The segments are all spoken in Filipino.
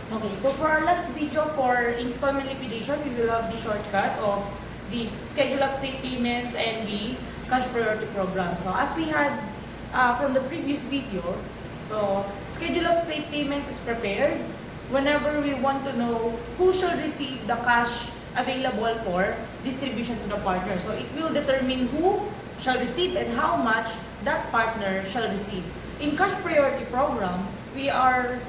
Okay, so for our last video for installment liquidation, we will have the shortcut of the schedule of safe payments and the cash priority program. So as we had from the previous videos, so schedule of safe payments is prepared whenever we want to know who shall receive the cash available for distribution to the partner. So it will determine who shall receive and how much that partner shall receive. In cash priority program, we are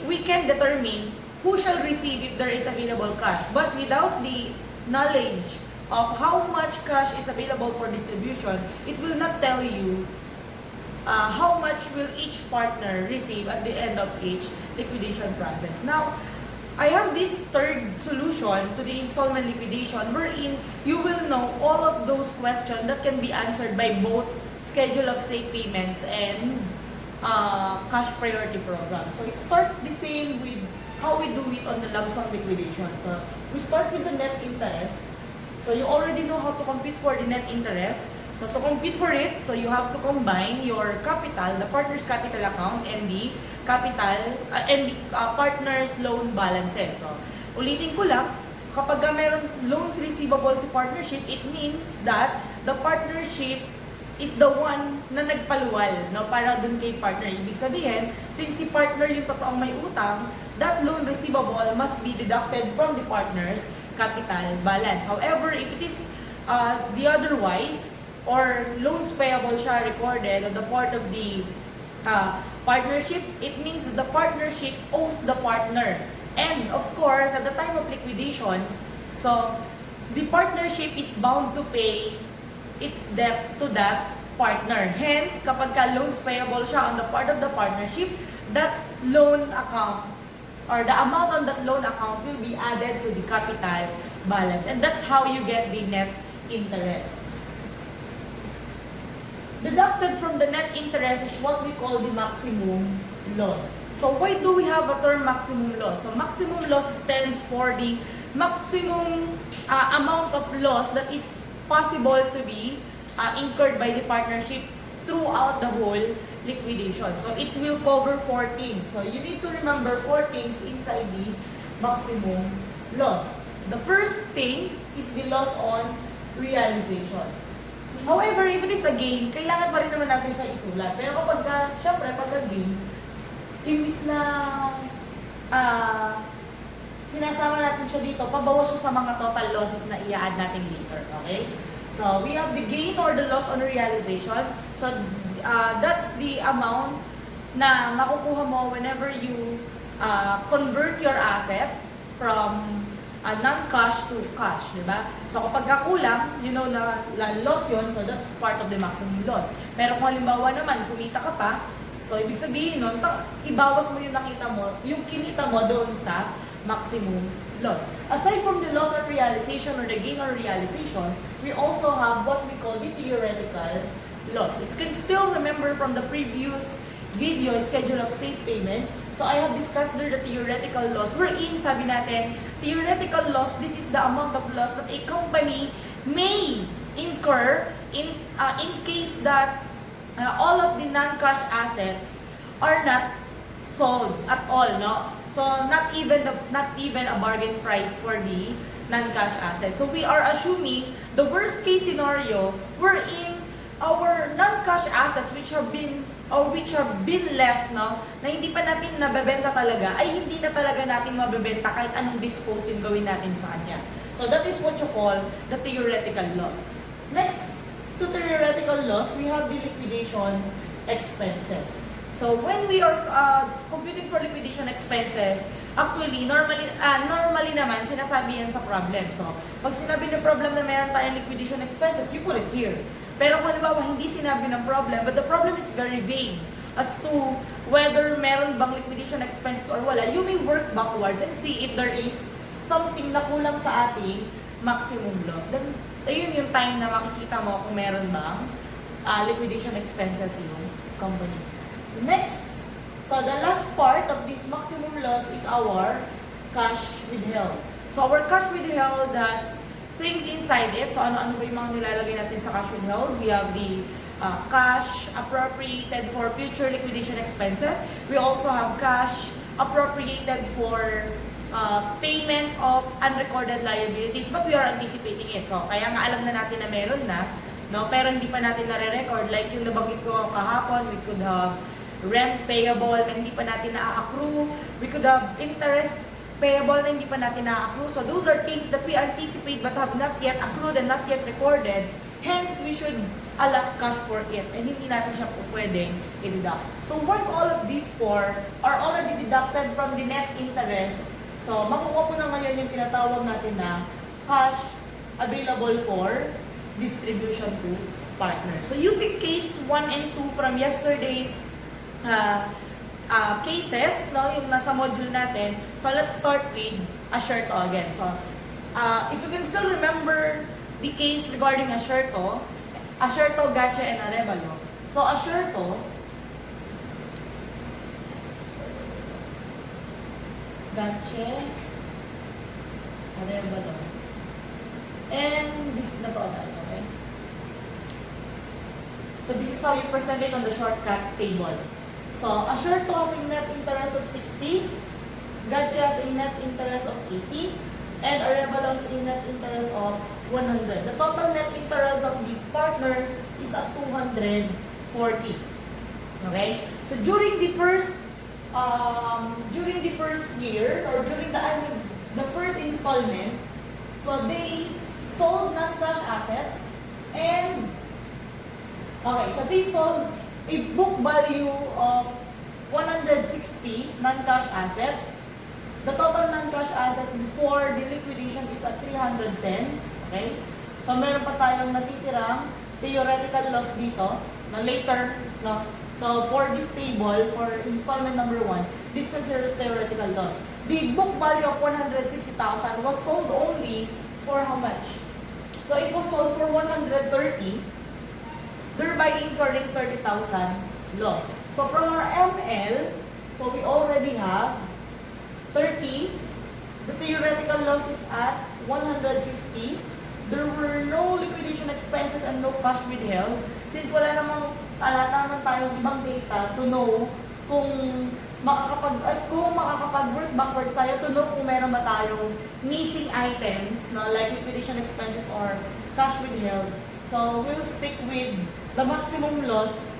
we can determine who shall receive if there is available cash, but without the knowledge of how much cash is available for distribution, it will not tell you how much will each partner receive at the end of each liquidation process. Now, I have this third solution to the installment liquidation wherein you will know all of those questions that can be answered by both schedule of safe payments and cash priority program. So it starts the same with how we do it on the lump sum liquidation. So we start with the net interest. So you already know how to compute for the net interest. So to compute for it, so you have to combine your capital, the partner's capital account, and the capital and the partner's loan balances. So ulitin ko lang, kapag meron loans receivable si partnership, it means that the partnership is the one na nagpaluwal, no, para dun kay partner. Ibig sabihin, since si partner yung totoong may utang, that loan receivable must be deducted from the partner's capital balance. However, if it is the otherwise, or loans payable siya recorded on the part of the partnership, it means the partnership owes the partner. And of course, at the time of liquidation, so the partnership is bound to pay its debt to that partner. Hence, kapag ka loans payable siya on the part of the partnership, that loan account or the amount on that loan account will be added to the capital balance. And that's how you get the net interest. Deducted from the net interest is what we call the maximum loss. So why do we have a term maximum loss? So maximum loss stands for the maximum amount of loss that is possible to be incurred by the partnership throughout the whole liquidation. So it will cover 4 things. So you need to remember 4 things inside the maximum loss. The first thing is the loss on realization. However, if it is a gain, kailangan pa rin naman natin siya isulat. Pero kapag syempre, pagka gain, imbis na sinasama natin siya dito, pabawas siya sa mga total losses na i-add natin later, okay? So, we have the gain or the loss on realization. So, that's the amount na makukuha mo whenever you convert your asset from non-cash to cash, di ba? So, kapag kakulang, you know na loss yun, so that's part of the maximum loss. Pero kung halimbawa naman, kumita ka pa, so ibig sabihin nun, ibawas mo yung nakita mo, yung kinita mo doon sa maximum loss. Aside from the loss or realization or the gain or realization, we also have what we call the theoretical loss. If you can still remember from the previous video, schedule of safe payments, so I have discussed there the theoretical loss. Wherein, sabi natin, theoretical loss, this is the amount of loss that a company may incur in case that all of the non-cash assets are not sold at all, no? So not even a bargain price for the non-cash assets. So we are assuming the worst case scenario wherein our non-cash assets which have been left, no, na hindi pa natin nabebenta talaga, ay hindi na talaga natin mabebenta kahit anong dispose yung gawin natin sa kanya. So that is what you call the theoretical loss. Next to theoretical loss, we have the liquidation expenses. So when we are computing for liquidation expenses, actually, normally naman, sinasabi yan sa problem. So, pag sinabi ng problem na meron tayong liquidation expenses, you put it here. Pero kung halimbawa hindi sinabi ng problem, but the problem is very vague as to whether meron bang liquidation expenses or wala, you may work backwards and see if there is something na kulang sa ating maximum loss. Then, ayun yung time na makikita mo kung meron bang liquidation expenses yung company. Next, so the last part of this maximum loss is our cash withheld. So our cash withheld has things inside it. So ano-ano ba yung mga nilalagay natin sa cash withheld? We have the cash appropriated for future liquidation expenses. We also have cash appropriated for payment of unrecorded liabilities, but we are anticipating it. So, kaya nga alam na natin na meron na, no? Pero hindi pa natin nare-record. Like yung nabanggit ko kahapon, we could have rent payable na hindi pa natin na-accrue. We could have interest payable na hindi pa natin na-accrue. So, those are things that we anticipate but have not yet accrued and not yet recorded. Hence, we should allot cash for it. And hindi natin siya pwedeng i-deduct. So, once all of these four are already deducted from the net interest, so, makukuha mo na ngayon yung tinatawag natin na cash available for distribution to partners. So, using case 1 and 2 from yesterday's cases, no, yung nasa module natin. So, let's start with Asherto again. So, if you can still remember the case regarding Asherto, Gacha, and Arevalo. So, Asherto, Gacha, Arevalo, and this is the total, okay? So, this is how you present it on the shortcut table. So, Asherto has a net interest of 60, Gacha has a net interest of 80, and Arevalo has a net interest of 100. The total net interest of the partners is at 240. Okay? So, during the first year, or during the first installment, so they sold non-cash assets, and okay, so they sold a book value of 160 non-cash assets. The total non-cash assets before the liquidation is at 310. Okay? So, meron pa tayong natitirang theoretical loss dito na later, no? So, for this table, for installment number 1, this considers theoretical loss. The book value of 160,000 was sold only for how much? So, it was sold for 130, thereby incurring 30,000 loss. So, from our ML, so we already have 30. The theoretical loss is at 150. There were no liquidation expenses and no cash withheld. Since wala naman tayong ibang data to know kung makakapag-work backwards tayo, to know kung meron ba tayong missing items, no, like liquidation expenses or cash withheld. So, we'll stick with the maximum loss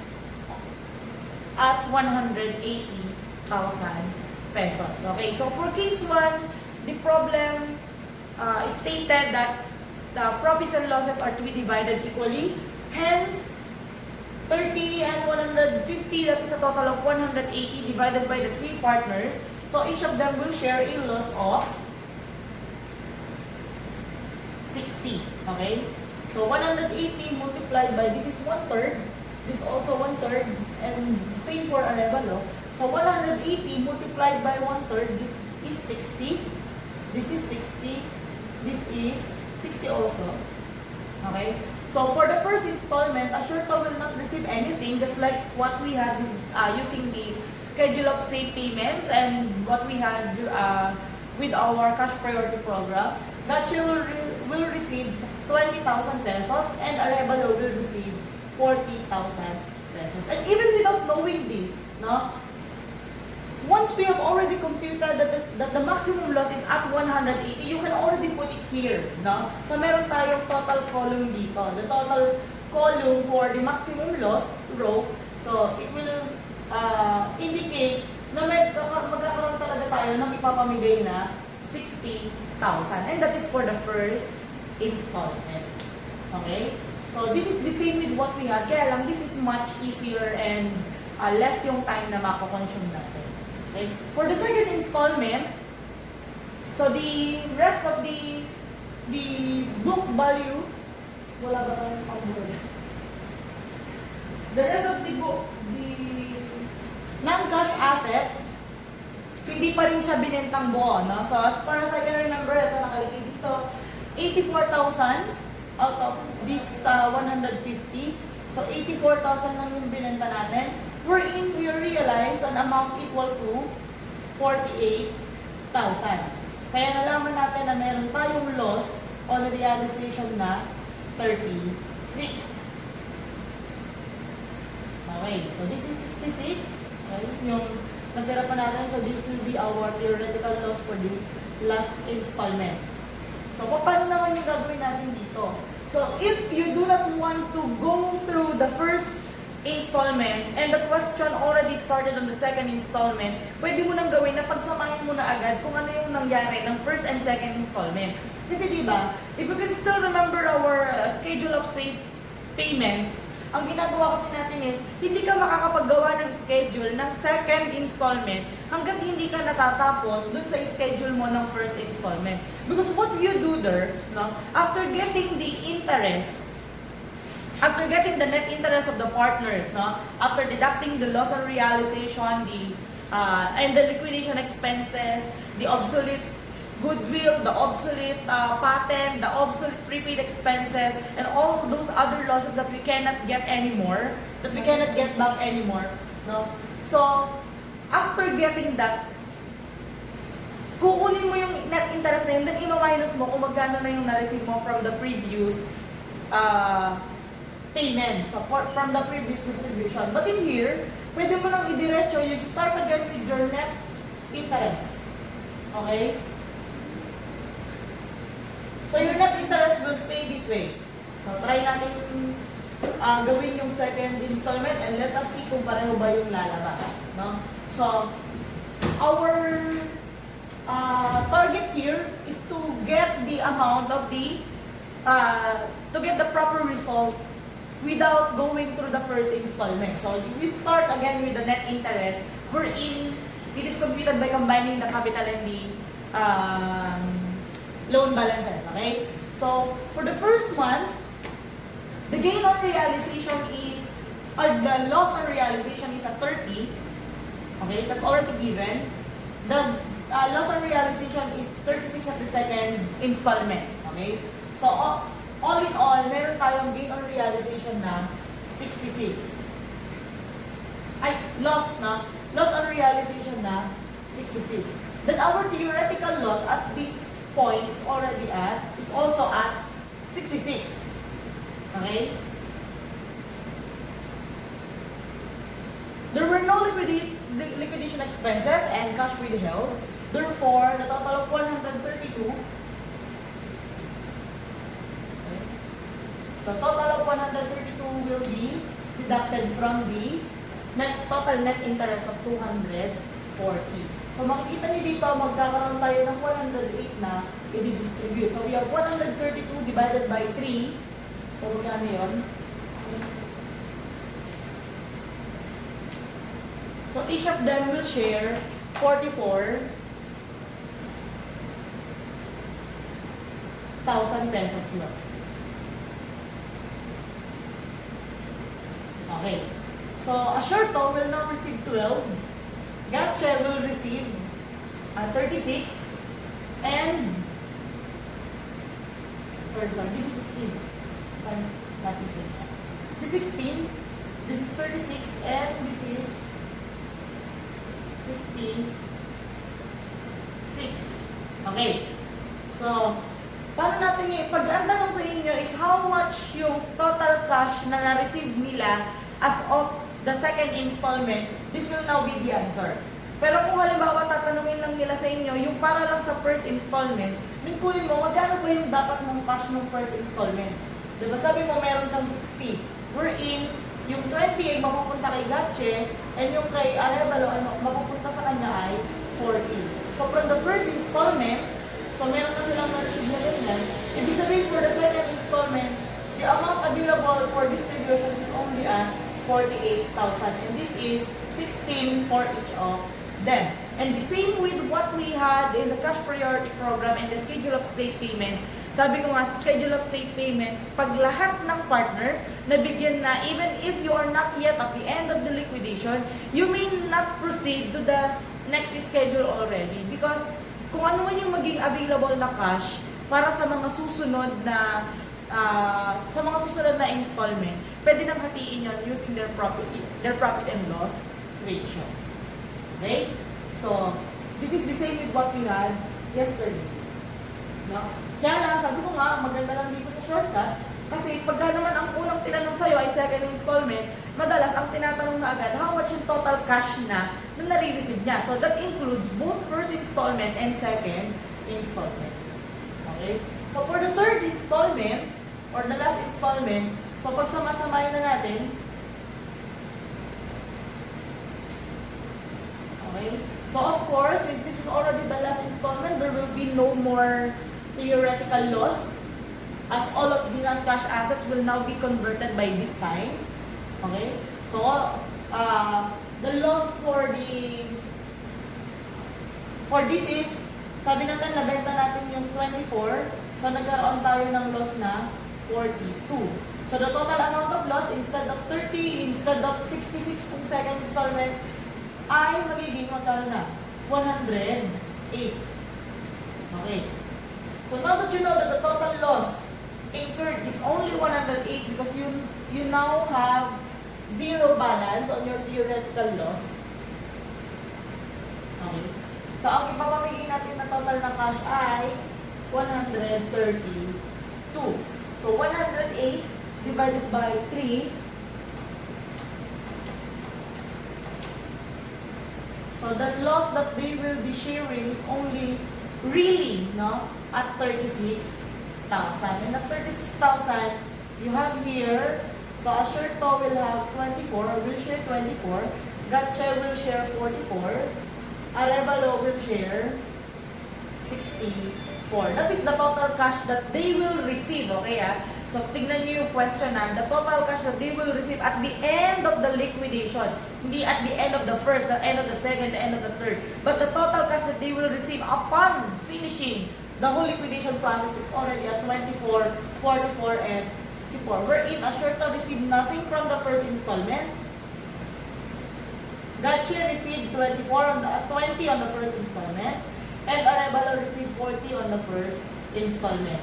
at 180,000 pesos. Okay, so for case 1, the problem is stated that the profits and losses are to be divided equally. Hence, 30 and 150, that is a total of 180 divided by the 3 partners. So, each of them will share a loss of 60. Okay? So, 180 multiplied by, this is 1/3, this is also 1/3, and same for Arevalo. So, 180 multiplied by 1/3, this is 60, this is 60, this is 60 also. Okay? So, for the first installment, Asherto will not receive anything, just like what we had using the schedule of safe payments and what we had with our cash priority program. Gacha will receive 20,000 pesos and Arevalo will receive 40,000 pesos. And even without knowing this, no, once we have already computed that the maximum loss is at 180, you can already put it here, no? So, meron tayong total column dito. The total column for the maximum loss row, so it will indicate na magkakaroon talaga tayo ng ipapamigay na 60,000. And that is for the first installment. Okay? So, this is the same with what we had. Kaya lang, this is much easier and less yung time na mako-consume natin. Okay. For the second installment, so the rest of the book value, wala ba tayong pang-word? The rest of the non-cash assets, hindi pa rin siya binentang buo, no? So, as far as I can remember, ito nakalagay dito, 84,000 out of this 150. So, 84,000 lang yung binenta natin. Wherein we realize an amount equal to 48,000. Kaya nalaman natin na meron tayong loss on realization na 36. Okay, so this is 66. Okay, yung Natira pa natin. So, this will be our theoretical loss for the last installment. So, paano naman yung gagawin natin dito? So, if you do not want to go through the first installment and the question already started on the second installment, pwede mo nang gawin na pagsamahin mo na agad kung ano yung nangyari ng first and second installment. Kasi diba, if you can still remember our schedule of safe payments, ang ginagawa kasi natin is, hindi ka makakapaggawa ng schedule ng second installment hanggat hindi ka natatapos dun sa schedule mo ng first installment. Because what you do there, no, after getting the interest, after getting the net interest of the partners, no, after deducting the loss on realization, and the liquidation expenses, the obsolete goodwill, the obsolete patent, the obsolete prepaid expenses, and all those other losses that we cannot get anymore, that we cannot get back anymore, no. So after getting that, kukunin mo yung net interest na yun, then i-minus mo kung magkano na yung na-receive mo from the previous payment, so from the previous distribution. But in here, pwede mo nang idiretso, you start again with your net interest. Okay? So your net interest will stay this way. So try natin gawin yung second installment and let us see kung pareho ba yung lalabas. No? So, our target here is to get the amount of the, to get the proper result without going through the first installment. So, we start again with the net interest wherein it is computed by combining the capital and the loan balances. Okay? So, for the first one, the gain on realization is, or the loss on realization is at 30. Okay? That's already given. The loss on realization is 36 at the second installment. Okay? So, all in all, meron tayong gain on realization na 66. Ay, loss on realization na 66. Then our theoretical loss at this point is also at 66. Okay? There were no liquidation expenses and cash withheld. Therefore, the total of 132. So, total of 132 will be deducted from the total net interest of 240. So, makikita niyo dito, magkakaroon tayo ng 108 na i-distribute. So, we have 132 divided by 3. So, magkano yun? So, each of them will share 44,000 pesos loss. Okay. So, Assurto will now receive 12. Gatche will receive 36. And, this is 16. Not this one. This is 16. This is 36. And this is 56. Okay. So, paano natin pag ang tanong sa inyo is how much yung total cash na na-receive nila as of the second installment, this will now be the answer. Pero kung halimbawa tatanungin lang nila sa inyo, yung para lang sa first installment, kunin mo, magkano ba yung dapat mong cash ng first installment? Diba sabi mo meron kang 60, wherein yung 20 ay mapupunta kay Gatche, and yung kay Arevalo ay mapupunta sa kanya ay 40. So from the first installment, so meron na silang na-receive na ganyan, ibig sabihin for the second installment, the amount available for distribution is only at 48,000, and this is 16 for each of them. And the same with what we had in the cash priority program and the schedule of safe payments. Sabi ko nga sa schedule of safe payments, pag lahat ng partner nabigyan na, even if you are not yet at the end of the liquidation, you may not proceed to the next schedule already. Because kung ano man yung maging available na cash para sa mga susunod na installment, pwede nang hatiin yun using their profit and loss ratio. Okay? So, this is the same with what we had yesterday. No? Kaya lang, sabi ko nga, maganda lang dito sa shortcut, kasi pagka naman ang unang tinanong sa'yo ay second installment, madalas ang tinatanong na agad, how much yung total cash na nare-receive niya. So that includes both first installment and second installment. Okay? So for the third installment, or the last installment, so pagsama-samahin na natin, okay? So of course, since this is already the last installment, there will be no more theoretical loss, as all of the non-cash assets will now be converted by this time. Okay? So the loss for this is, sabi natin, nabenta natin yung 24, so nagkaroon tayo ng loss na 42. So the total amount of loss, instead of 30, instead of 66 kung second installment, ay magiging magkano na? 108. Okay. So now that you know that the total loss incurred is only 108 because you now have zero balance on your theoretical loss. Okay. So ang ipapamigay natin na total na cash ay 132. So 108 divided by 3. So the loss that they will be sharing is only really, at 36,000. And at 36,000, you have here, so Assurto will have 24, will share 24. Gatche will share 44. Arevalo will share 64. That is the total cash that they will receive, okay? So, tingnan nyo yung question na, the total cash that they will receive at the end of the liquidation. Hindi at the end of the first, the end of the second, the end of the third. But the total cash that they will receive upon finishing the whole liquidation process is already at 24, 44, and 64. Wherein Assurto received nothing from the first installment. Gatche received 20 on the first installment. And Arevalo received 40 on the first installment.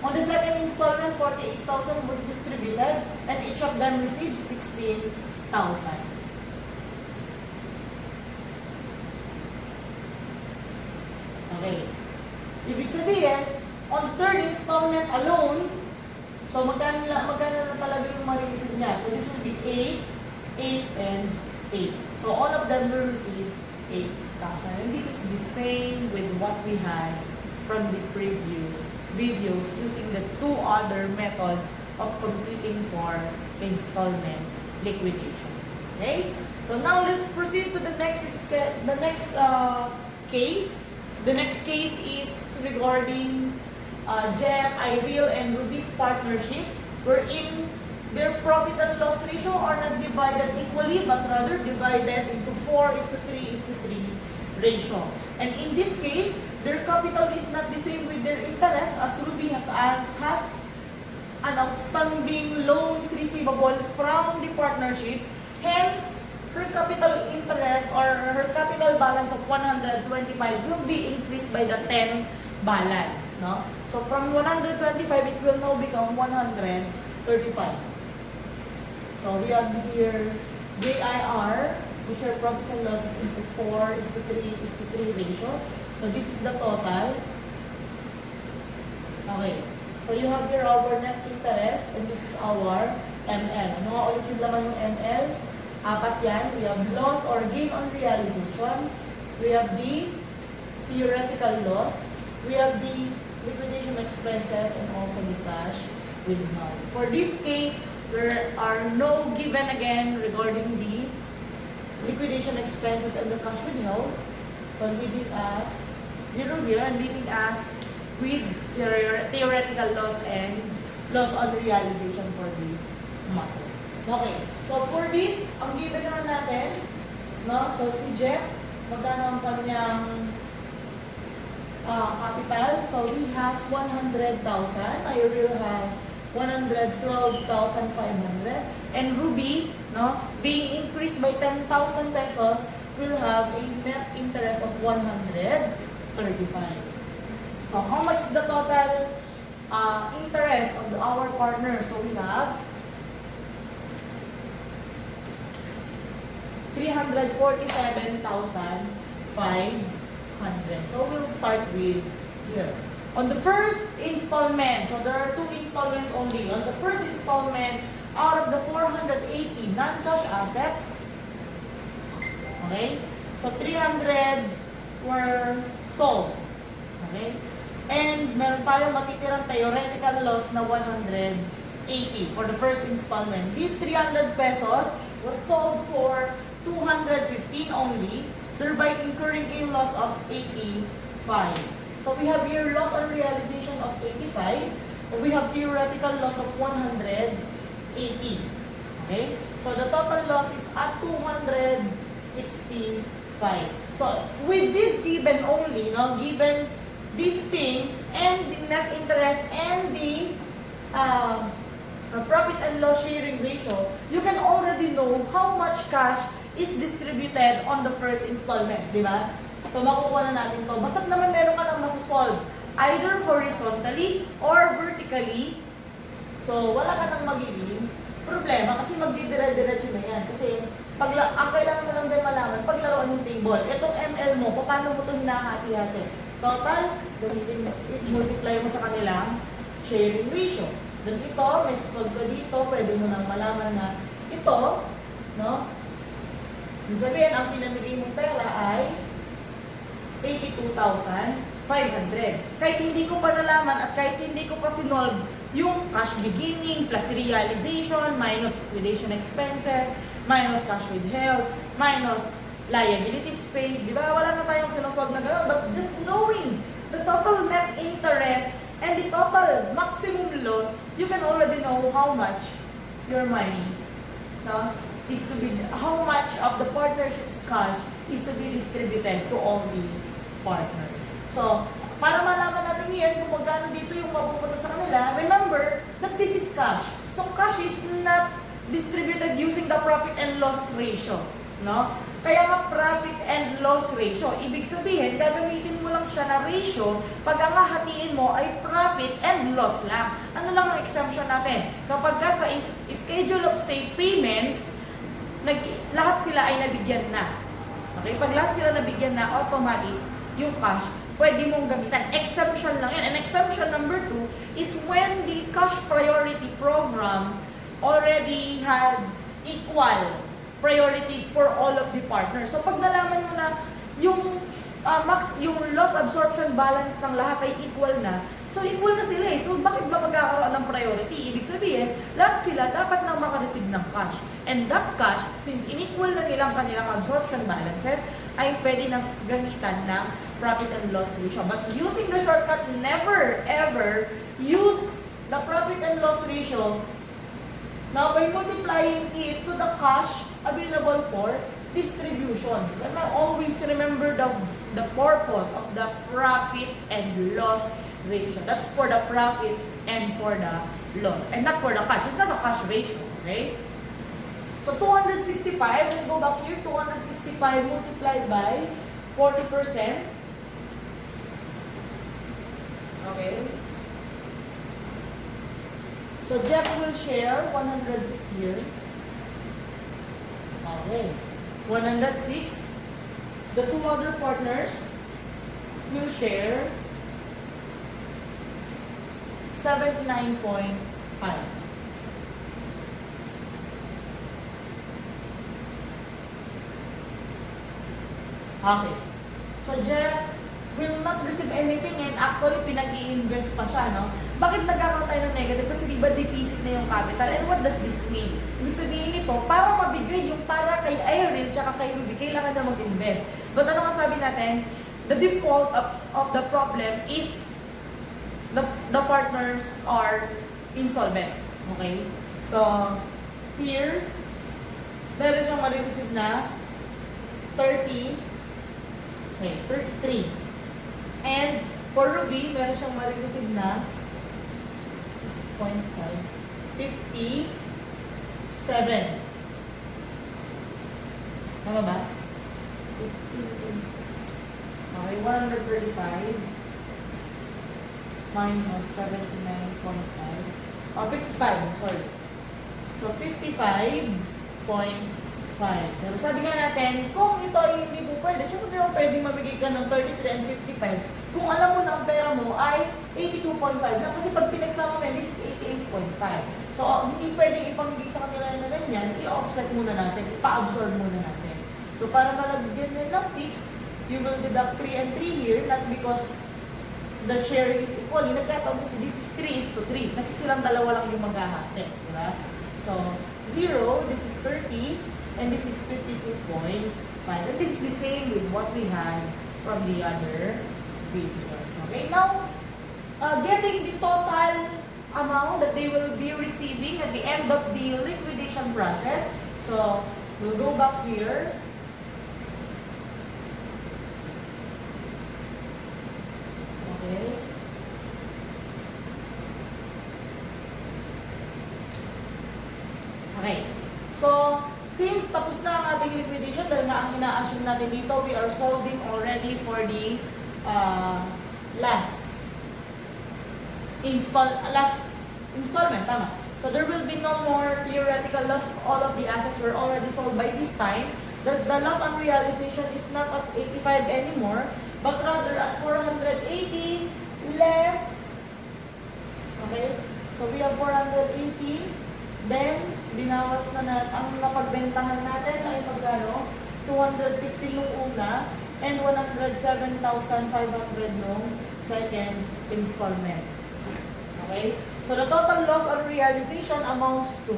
On the second installment, 48,000 was distributed and each of them received 16,000. Okay. Ibig sabihin, on the third installment alone, so magkano na talaga yung ma-receive niya? So this will be 8, 8, and 8. So all of them will receive 8,000. And this is the same with what we had from the previous videos using the two other methods of computing for installment liquidation. Okay? So now let's proceed to the next case. The next case is regarding Jeff, Ireel, and Ruby's partnership, wherein their profit and loss ratio are not divided equally but rather divided into 4:3:3 ratio. And in this case, their capital is not the same with their interest, as Ruby has an outstanding loans receivable from the partnership. Hence, her capital interest or her capital balance of 125 will be increased by the 10 balance. No? So from 125, it will now become 135. So we have here JIR, we share profits and losses into 4:3 ratio. So this is the total. Okay. So you have here our net interest and this is our ML. Ano nga ulit yung laman ng ML? Apat yan. We have loss or gain on realization. We have the theoretical loss. We have the liquidation expenses and also the cash withheld. For this case, there are no given again regarding the liquidation expenses and the cash withheld. So leaving us 0 here and leaving us with theoretical loss and loss on realization for this month. Okay. So for this, ang given naman natin, no? So si Jeff, magkano ang kanyang capital? So he has 100,000. Ireel has 112,500. And Ruby, no, being increased by 10,000 pesos, will have a net interest of 135. So how much is the total interest of our partner? So we have 347,500. So we'll start with here. On the first installment, so there are two installments only. On the first installment, out of the 480 non-cash assets, okay? So 300 were sold. Okay? And meron tayong matitirang theoretical loss na 180 for the first installment. These 300 pesos was sold for 215 only, thereby incurring a loss of 85. So we have here loss on realization of 85, and we have theoretical loss of 180. Okay? So the total loss is at 265. So with this given only, no, given this thing and the net interest and the profit and loss sharing ratio, you can already know how much cash is distributed on the first installment, di ba? So makukuha na natin to. Basta naman meron ka nang masosolve, either horizontally or vertically. So wala ka nang magiging problema kasi magdidire-diretso na yan. Kasi ang kailangan mo lang din malaman, paglaruan yung table. Itong ML mo, paano mo ito hinahati-hati? Total, gamitin, multiply mo sa kanilang sharing ratio. Then ito, may sasolve ka dito, pwede mo nang malaman na ito, no? Yung sabihin, ang pinamigay mong pera ay 82,500. Kahit hindi ko pa nalaman at kahit hindi ko pa sinolve yung cash beginning plus realization minus liquidation expenses minus cash withheld minus liabilities paid, di ba? Wala na tayong sinosolve na gano'n. But just knowing the total net interest and the total maximum loss, you can already know how much your money, no, is to be, how much of the partnership's cash is to be distributed to all the partners. So, para malaman natin yan kung magkano dito yung mapupunta sa kanila, remember that this is cash. So, cash is not distributed using the profit and loss ratio, no? Kaya nga profit and loss ratio, ibig sabihin, gagamitin mo lang siya na ratio pag ang hahatiin mo ay profit and loss lang. Ano lang ang exemption natin? Kapag ka sa schedule of say payments, lahat sila ay nabigyan na. Okay? Pag lahat sila nabigyan na, automatic, yung cash, pwede mong gamitan. Exception lang yan. And exception number 2 is when the cash priority program already had equal priorities for all of the partners. So pag nalaman mo na yung yung loss absorption balance ng lahat ay equal na, so equal na sila eh. So bakit ba magkakaroon ng priority? Ibig sabihin, lahat sila dapat nang makareceive ng cash. And that cash, since inequal na nilang kanilang absorption balances, ay pwede nang gamitan ng profit and loss ratio. But using the shortcut, never ever use the profit and loss ratio now by multiplying it to the cash available for distribution. Always remember the purpose of the profit and loss ratio. That's for the profit and for the loss, and not for the cash. It's not a cash ratio, okay? So 265, let's go back here. 265 multiplied by 40%. Okay. So Jeff will share 106 here. Okay. 106. The two other partners will share 79.5. Okay. So Jeff will not receive anything and actually pinag-i-invest pa siya, no? Bakit nagkakaroon tayo ng negative? Kasi di ba deficit na yung capital? And what does this mean? Ibig sabihin nito, para mabigay yung para kay Irene tsaka kay Ruby, kailangan na mag-invest. But ano nga sabi natin? The default of the problem is the partners are insolvent. Okay? So, here, meron siyang ma-receive na 33. And for Ruby, meron siyang ma-receive na 57. Tama ba? 15. Okay, 135 minus 79.5. 55, sorry. So, 55.5. Pero sabi nga natin, kung ito ay hindi po pwede, syempre pwedeng mamigay ka ng 33 and 55 kung alam mo na ang pera mo ay 82.5 na, kasi pag pinagsama mo yan, this is 88.5. So, hindi pwedeng ipamigay sa kanila na ganyan, i-offset muna natin, ipa-absorb muna natin. So, para malagyan nila ng 6, you will deduct 3 and 3 here, not because the sharing is equal. Yung nagkataon kasi this is 3:3, kasi silang dalawa lang yung maghahati, di ba? So, 0, this is 30, and this is 52.5. And this is the same with what we had from the other videos. Okay, now, getting the total amount that they will be receiving at the end of the liquidation process. So, we'll go back here. Okay. Okay. So, since tapos na ang ating liquidation, dahil nga ang ina-assume natin dito, we are solving already for the last installment, tama. So there will be no more theoretical losses. All of the assets were already sold by this time. The loss on realization is not at 85 anymore, but rather at 480 less. Okay? So we have 480. Then, binawas na ang napagbentahan natin ay magkano? 250 nung una and 107,500 nung second installment. Okay? So the total loss on realization amounts to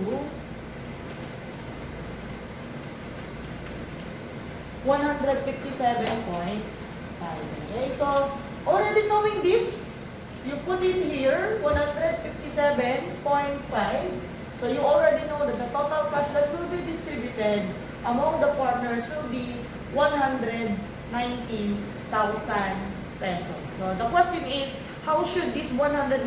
157.5. Okay? So, already knowing this, you put it here, 157.5. So you already know that the total cash that will be distributed among the partners will be 190,000 pesos. So the question is, how should this 190,000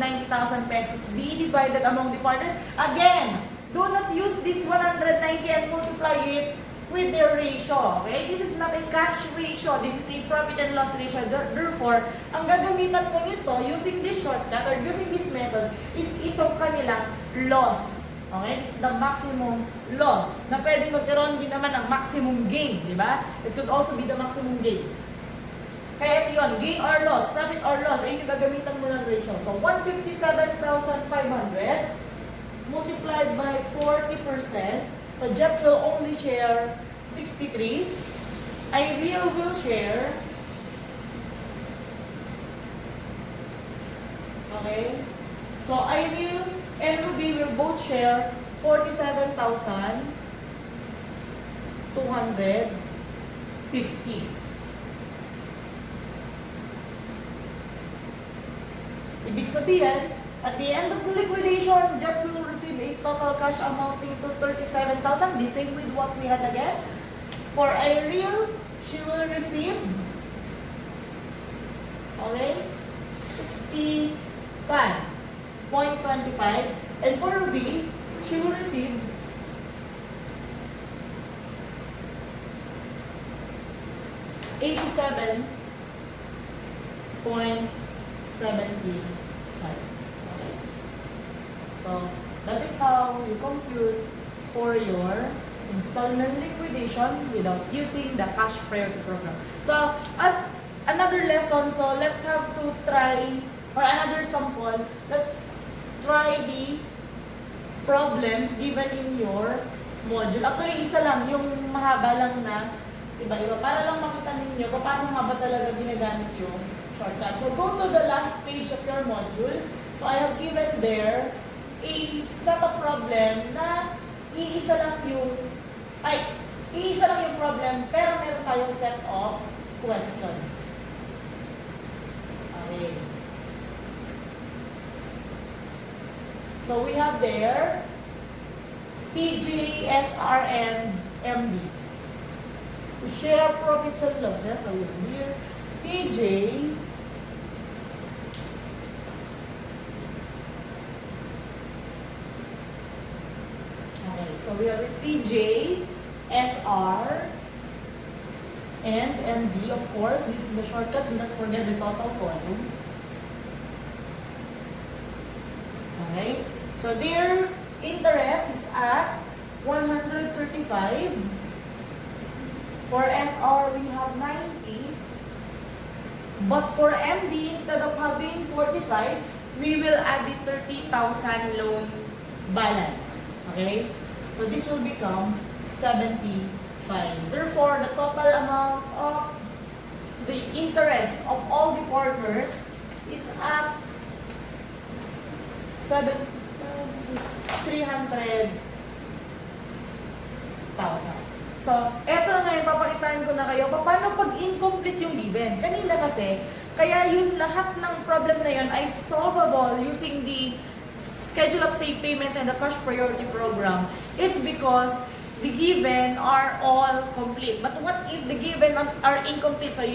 pesos be divided among the partners? Again, do not use this 190 and multiply it with their ratio. Okay? This is not a cash ratio. This is a profit and loss ratio. Therefore, ang gagamitan mo nito using this shortcut or using this method is itong kanilang loss. Okay? This is the maximum loss na pwedeng magkaroon din naman ng maximum gain. Di ba? It could also be the maximum gain. Kaya ito yun, gain or loss, profit or loss, ay yung gagamitan mo ng ratio. So, 157,500 multiplied by 40%. So, Jeff will only share 63. Ireel will share. Okay? So, Ireel and Ruby will both share 47,250. Ibig sabihin, at the end of the liquidation, Jeff will receive a total cash amounting to 37,000. The same with what we had again. For Ireel, she will receive, okay, 65.25. And for Ruby, she will receive 87.75. Okay. So, that is how you compute for your installment liquidation without using the cash priority program. So, as another lesson, so let's have to try, or another sample, let's try the problems given in your module. Actually, isa lang, yung mahaba lang na iba-iba, para lang makita ninyo paano nga ba talaga ginagamit yung shortcut. So, go to the last page of your module. So, I have given there a set of problem na iisa lang yung problem, pero meron tayong set of questions. Okay. So, we have there TJ, SR, and MD. To share profits and losses. So, we have here TJ, okay, so we have TJ, SR, and MD. Of course, this is the shortcut. Do not forget the total volume. Okay, so their interest is at 135. For SR, we have 90. But for MD, instead of having 45, we will add the 30,000 loan balance. Okay? So this will become 75. Therefore, the total amount of the interest of all the partners is at 300,000. So, eto na ngayon, papakitaan ko na kayo, paano pag incomplete yung given? Kanina kasi, kaya yun lahat ng problem na yun ay solvable using the schedule of safe payments and the cash priority program. It's because the given are all complete. But what if the given are incomplete? So,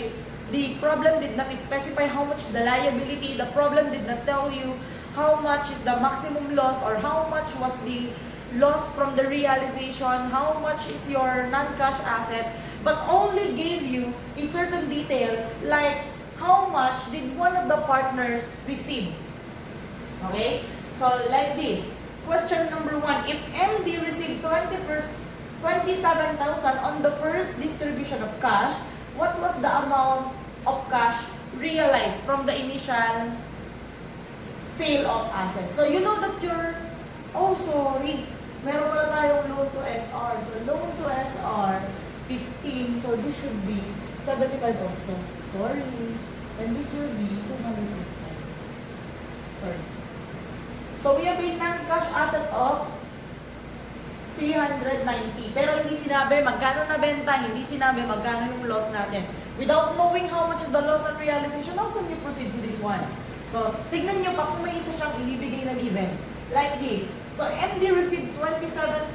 the problem did not specify how much is the liability, the problem did not tell you how much is the maximum loss or how much was the loss from the realization, how much is your non-cash assets, but only gave you a certain detail like how much did one of the partners receive. Okay? So, like this. Question number 1. If MD received 27,000 on the first distribution of cash, what was the amount of cash realized from the initial sale of assets? So, you know that you're, oh, sorry, meron pala tayong loan to SR. So, loan to SR, 15. So, this should be 75 also. Sorry. And this will be 285. Sorry. So, we have a non-cash asset of 390. Pero hindi sinabi magkano nabenta, hindi sinabi magkano yung loss natin. Without knowing how much is the loss and realization, how can you proceed to this one? So, tignan nyo pa kung may isa siyang ibibigay na given. Like this. So, MD received 27,000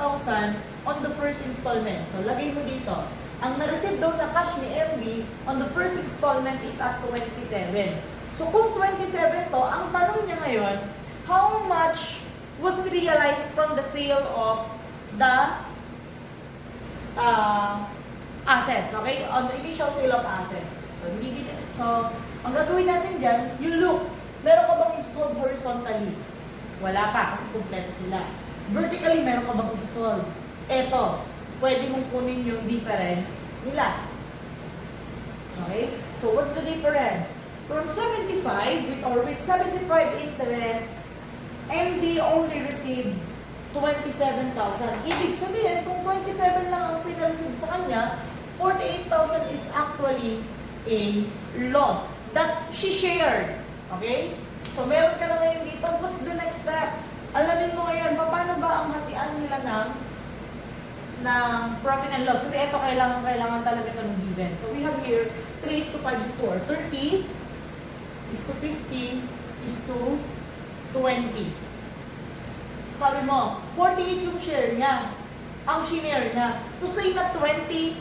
on the first installment. So, lagay mo dito. Ang na-receive daw na cash ni MD on the first installment is at 27. So, kung 27 to, ang tanong niya ngayon, how much was realized from the sale of the assets, okay? On the initial sale of assets. So, ang gagawin natin dyan, you look, meron ka bang isosolve horizontally? Wala pa, kasi kumpleto sila. Vertically, meron ka bang isosolve? Eto, pwede mong kunin yung difference nila. Okay? So, what's the difference? From 75, with 75 interest, MD only received 27,000. Ibig sabihin, kung 27 lang ang pinareceive sa kanya, 48,000 is actually a loss that she shared. Okay? So, meron ka na ngayon dito. What's the next step? Alamin mo ngayon, paano ba ang hatian nila ng profit and loss? Kasi ito, kailangan talaga ito ng given. So, we have here 3 is to 5 is to 2, or 30 is to 50 is to 20. Sabi mo, 48 yung share niya. Ang share niya. To say na 20%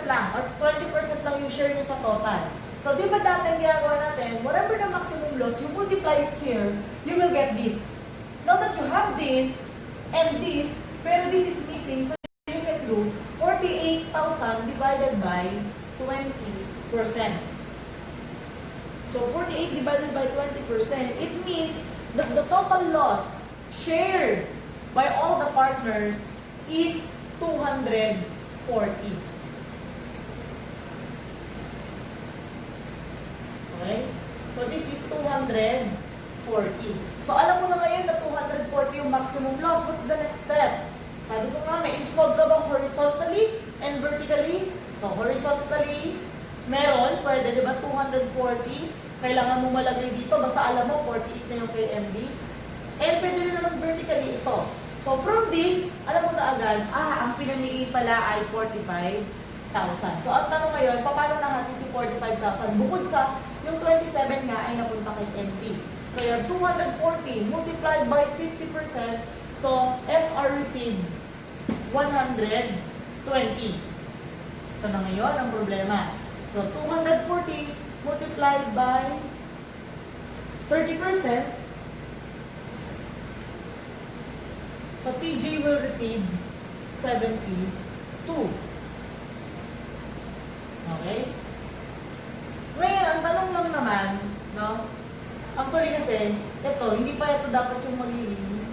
lang, or 20% lang yung share niya sa total. So, di ba dati ang ginagawa natin, whatever the maximum loss, you multiply it here, you will get this. Now that you have this, and this, pero this is missing, so you can do 48,000 divided by 20%. So, 48 divided by 20%, it means that the total loss shared by all the partners is 240. Okay? So, this is 240. So, alam mo na ngayon na 240 yung maximum loss. What's the next step? Sabi ko nga, may isolve ka ba horizontally and vertically? So, horizontally, meron, pwede, di ba, 240. Kailangan mo malagay dito, basta alam mo, 48 na yung kay MD. And pwede rin naman vertically ito. So, from this, alam mo na agad, ang pinamigay pala ay 45,000. So, ang tanong ngayon, paano nahatin si 45,000? Bukod sa yung 27 nga ay napunta kay MD. So, you have 240 multiplied by 50%. So, SR received 120. Ito na ngayon ang problema. So, 240 multiplied by 30%. So, TJ will receive 72. Okay? Ngayon, ang tanong lang naman, no? Actually kasi, ito, hindi pa ito dapat yung magiging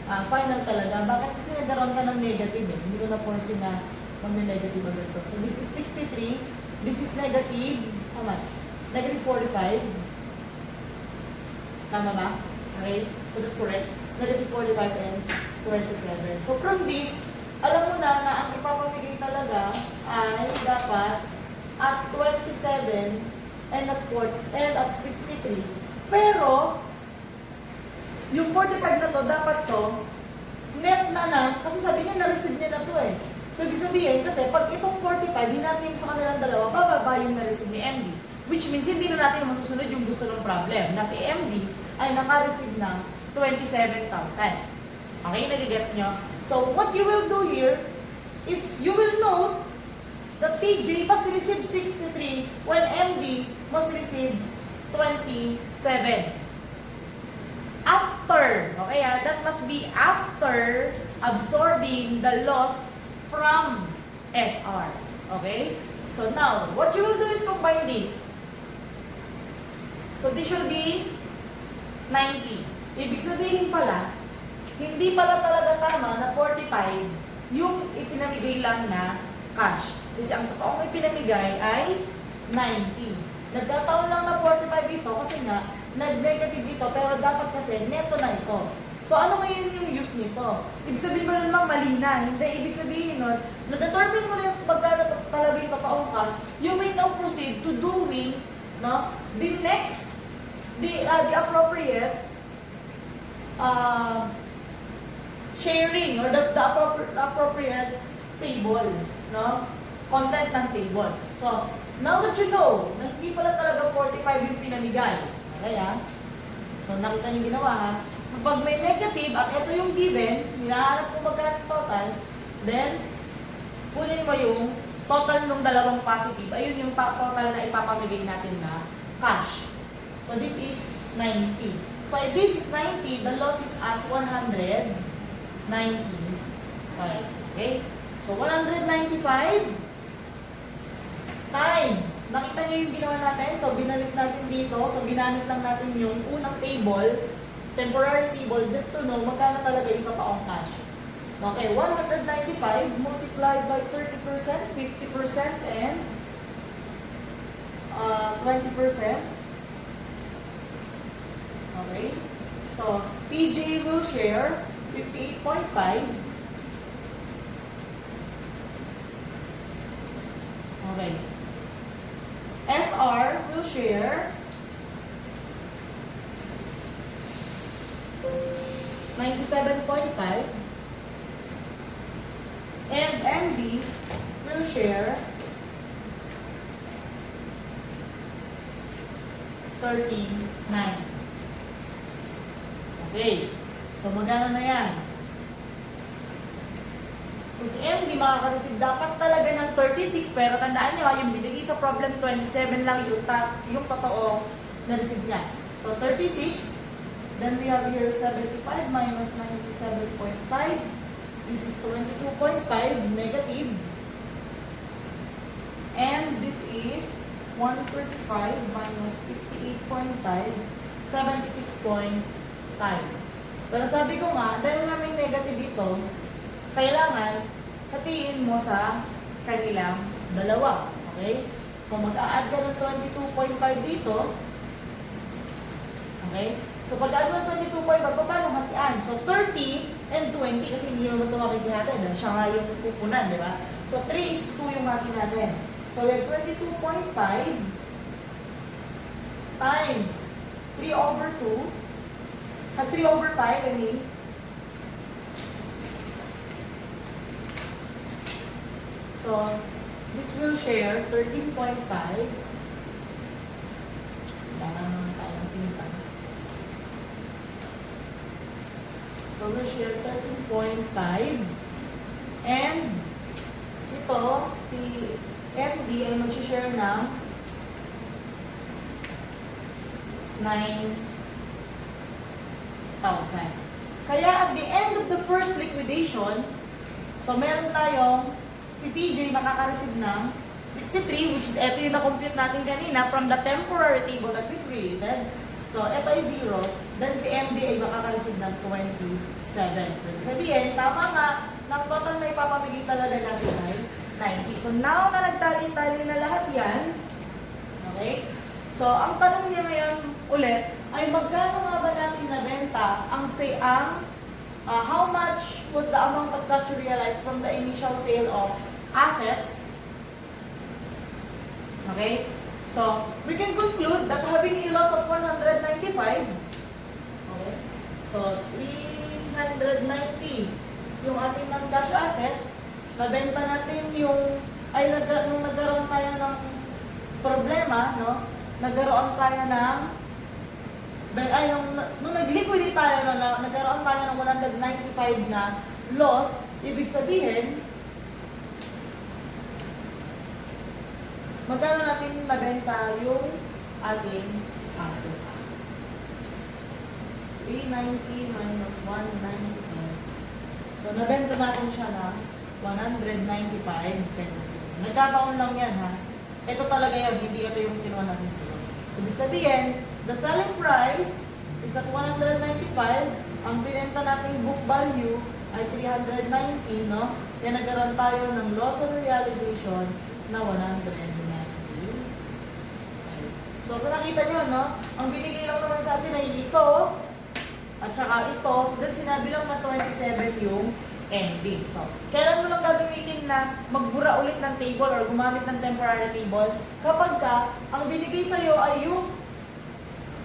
final talaga. Bakit kasi nagkaroon ka ng negative eh? Hindi ko na-foresee na mag-negative agad ito. So, this is 63. This is negative. how much? Negative 45. Tama ba? Okay? So that's correct. Negative 45 and 27. So from this, alam mo na ang ipapamigay talaga ay dapat at 27 and at 63. Pero, yung 45 na to, dapat to, net na, kasi sabi niya na-receive niya na to eh. So, ibig sabihin, kasi pag itong 45, hinatin mo sa kanilang dalawa, bababa yung na-receive ni MD. Which means, hindi na natin masusunod yung gusto ng problem. Na si MD ay naka-receive ng 27,000. Okay, nagigets nyo? So, what you will do here is you will note that TJ must receive 63 when MD must receive 27. After, okay, that must be after absorbing the loss from SR. Okay? So now, what you will do is combine this. So this should be 90. Ibig sabihin pala, hindi pala talaga tama na 45 yung ipinamigay lang na cash. Kasi ang totoong ipinamigay ay 90. Nagkataon lang na 45 ito kasi nga, nag-negative dito, pero dapat kasi neto na ito. So ano ngayon yung use nito? Ibig sabihin mo naman mali na. Hindi, ibig sabihin nun, na-determine mo na yung magkano talaga yung totoong cash, you may now proceed to doing the next, the appropriate sharing or the appropriate table, content ng table. So, now that you know na hindi pala talaga 45 yung pinamigay, okay So, nakita niyo ginawa Kapag may negative at ito yung given, hinahanap mo magkano total, then, kunin mo yung total ng dalawang positive. Ayun yung total na ipapamigay natin na cash. So, this is 90. So, if this is 90, the loss is at 195. Okay? So, 195 times. Nakita niyo yung ginawa natin? So, binalik natin dito. So, ginamit lang natin yung unang table, temporary table, just to know magkano talaga yung totoong cash. Okay, 195 multiplied by 30%, 50%, and 20%. Okay, so TJ will share 58.5. Okay, SR will share 97.5, and MD will share 39. Okay, so magkano na yan? So si MD makaka-receive dapat talaga ng 36, pero tandaan nyo, yung binigay sa problem 27 lang yung totoo na receive niya. So 36, then we have here 75 minus 97.5. This is 22.5 negative. And this is 135 minus 58.5, 76.5. Pero sabi ko nga, dahil nga may negative ito, kailangan hatiin mo sa kanilang dalawa. Okay? So mag-a-add ka ng 22.5 dito. Okay? So pag-add mo ng 22.5, paano hatian? So 30 and 20, kasi hindi naman ito makikihati. Siya nga yung pupunan, di ba? So 3:2 yung hati natin. So we have 22.5 times 3 over 2, 3 over 5, I mean. So, this will share 13.5. Kailangan naman tayong pinta. So, we'll share 13.5. And, ito, si MD ay mag-share ng 9,000. Kaya, at the end of the first liquidation, so meron tayong si TJ makaka-receive ng 63, which is ito yung na-compute natin kanina from the temporary table that we created. So, ito ay 0. Then, si MD ay makaka-receive ng 27. So, sabihin, tama nga, ng total na ipapamigay talaga natin ay 90. So, now na nagtali-tali na lahat yan, okay? So, ang tanong niya ngayon ulit ay magkano nga ba natin nabenta how much was the amount of cash to realize from the initial sale of assets? Okay? So, we can conclude that having a loss of 195, okay? So, 390 yung ating non-cash asset, nabenta natin nung nagkaroon tayo ng problema, no? Nagkaroon tayo ng nung nag-liquidate tayo, nagkaroon tayo ng 195 na loss, ibig sabihin, magkano natin nabenta yung ating assets? 390 minus 195. So, nabenta natin siya na 195 pesos. Nagkataon lang yan, ha? Ito talaga yan, hindi ito yung kinuha natin sila. Ibig sabihin, the selling price is at 195. Ang binenta nating book value ay 390, no? Kaya nagkaroon tayo ng loss on realization na 190. So, kung nakita nyo, no? Ang binigay lang naman sa atin ay ito, at saka ito, then sinabi lang na 27 yung ending. So, kailan mo lang gagamitin na magbura ulit ng table or gumamit ng temporary table? Kapag ang binigay sa'yo ay yung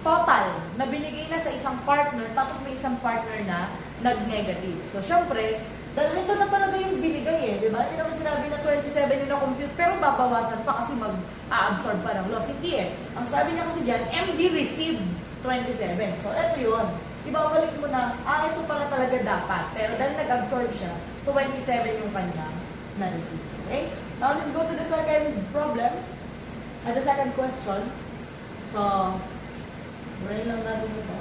total na binigay na sa isang partner, tapos may isang partner na nag-negative. So, syempre, dahil ito na talaga yung binigay di ba? Hindi naman sinabi na 27 yung na-compute, pero babawasan pa kasi mag-a-absorb pa ng loss. Hindi Ang sabi niya kasi dyan, MD received 27. So, ito yun. Ibabalik mo na, ito pala talaga dapat. Pero dahil nag-absorb siya, 27 yung kanyang na-receive. Okay? Now, let's go to the second problem. The second question. So, brain lang natin ito.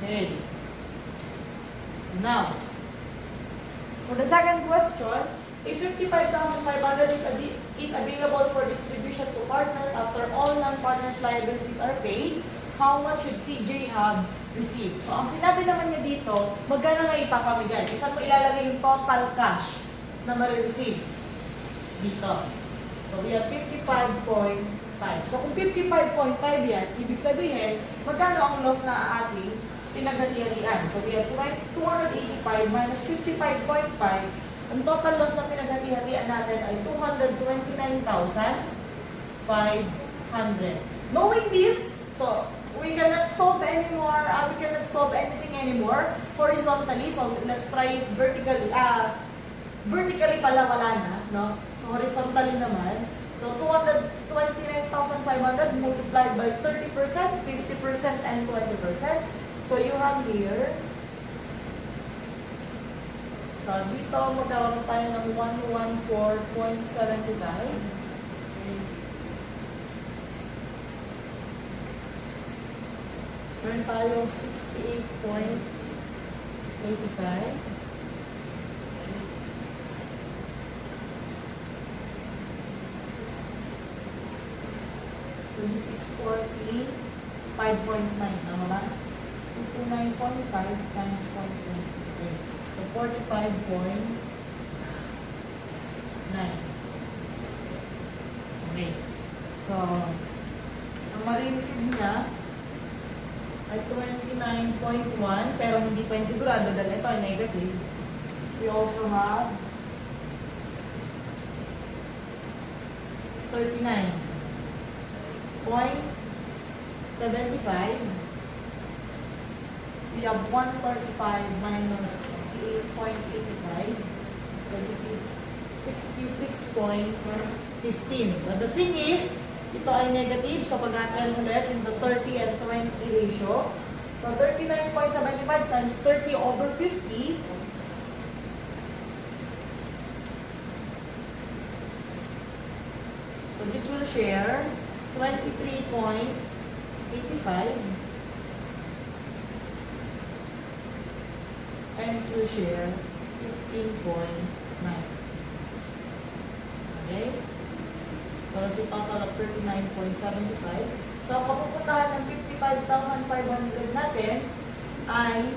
Okay. Now, for the second question, if 55,500 is available for distribution to partners after all non-partners' liabilities are paid, how much should TJ have received? So, ang sinabi naman niya dito, magkano na ipapamigay? Isa mo ilalagay yung total cash na ma-receive dito. So, we have 55.5. So, kung 55.5 yan, ibig sabihin, magkano ang loss na ating pinaghati-hatian? So, we have 285 minus 55.5. Ang total loss na pinaghati-hatian natin ay 229,500. Knowing this, so we cannot solve anymore, we cannot solve anything anymore horizontally. So let's try it vertically. Vertically pala wala na, no? So horizontally naman. So 229,500 multiplied by 30%, 50%, and 20%. So you have here, so, dito magkakaroon tayo ng 114.75. Meron tayo 68.85. So, this is 45.9. Tama ba? 229.5 times 0.8. So, 45.9. Okay. So, ang marireceive niya ay 29.1, pero hindi pa yung sigurado dahil ito ay negative. We also have 39.75. We have 135 minus 68.85. So this is 66.15. But the thing is, ito ay negative. So pag-atal ulit in the 30 and 20 ratio. So 39.75 times 30 over 50. So this will share 23.85. And this will share 15.9. Okay? So, that's a total of 39.75. So, ang kapupuntahan ng 55,500 natin ay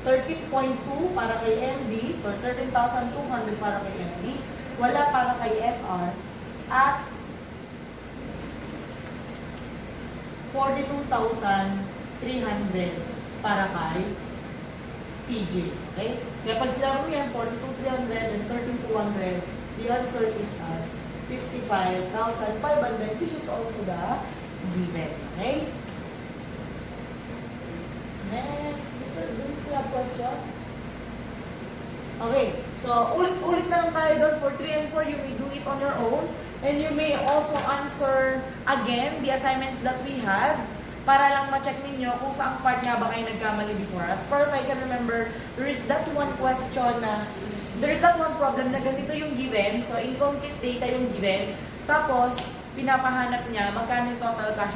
13.2 para kay MD, or 13,200 para kay MD, wala para kay SR, at 42,300 para kay TJ. Okay? Kaya pag sila mo yan, 42,300 and 13,200, the answer is 55,500, which is also the given. Okay? Next, do we still have question? Okay, so ulit-ulit na lang tayo doon. For 3 and 4, you may do it on your own. And you may also answer again the assignments that we had para lang ma-check ninyo kung saan part nga ba kayo nagkamali before. As far as I can remember, there is that one problem na ganito yung given. So, incomplete data yung given. Tapos, pinapahanap niya magkano yung total cash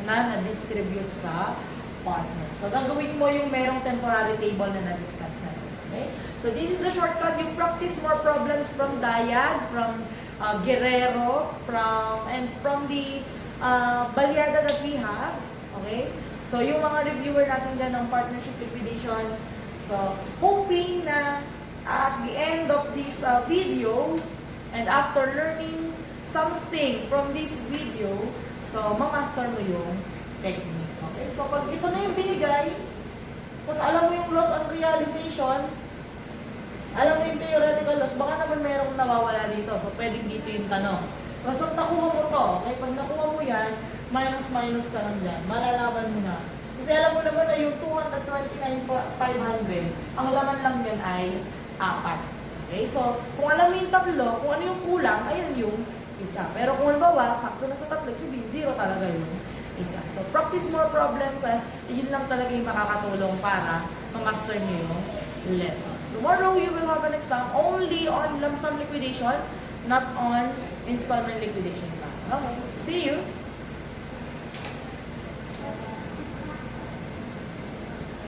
na na-distribute sa partner. So, gagawin mo yung merong temporary table na na-discuss na. Okay? So, this is the shortcut. You practice more problems from Dayag, from Guerrero, from the Balyada that we have. Okay? So, yung mga reviewer natin dyan ng partnership liquidation. So, hoping na at the end of this video, and after learning something from this video, so, ma-master mo yung technique. Okay? So, pag ito na yung binigay, tapos alam mo yung loss on realization, alam mo yung theoretical loss, baka naman merong nawawala dito. So, pwedeng dito yung tanong. Basta nakuha mo to, okay? Pag nakuha mo yan, minus ka lang dyan. Malalaman mo na. Kasi alam mo naman na yung 229,500, ang laman lang yan ay 4. Okay? So, kung alam mo yung tatlo, kung ano yung kulang, ayan yung isa. Pero kung halimbawa, sakto na sa tatlo, sabihin, 0 talaga yung isa. So, practice more problems as yun lang talaga yung makakatulong para ma-master nyo yung lesson. Tomorrow, you will have an exam only on lump sum liquidation, not on installment liquidation plan. Okay. See you!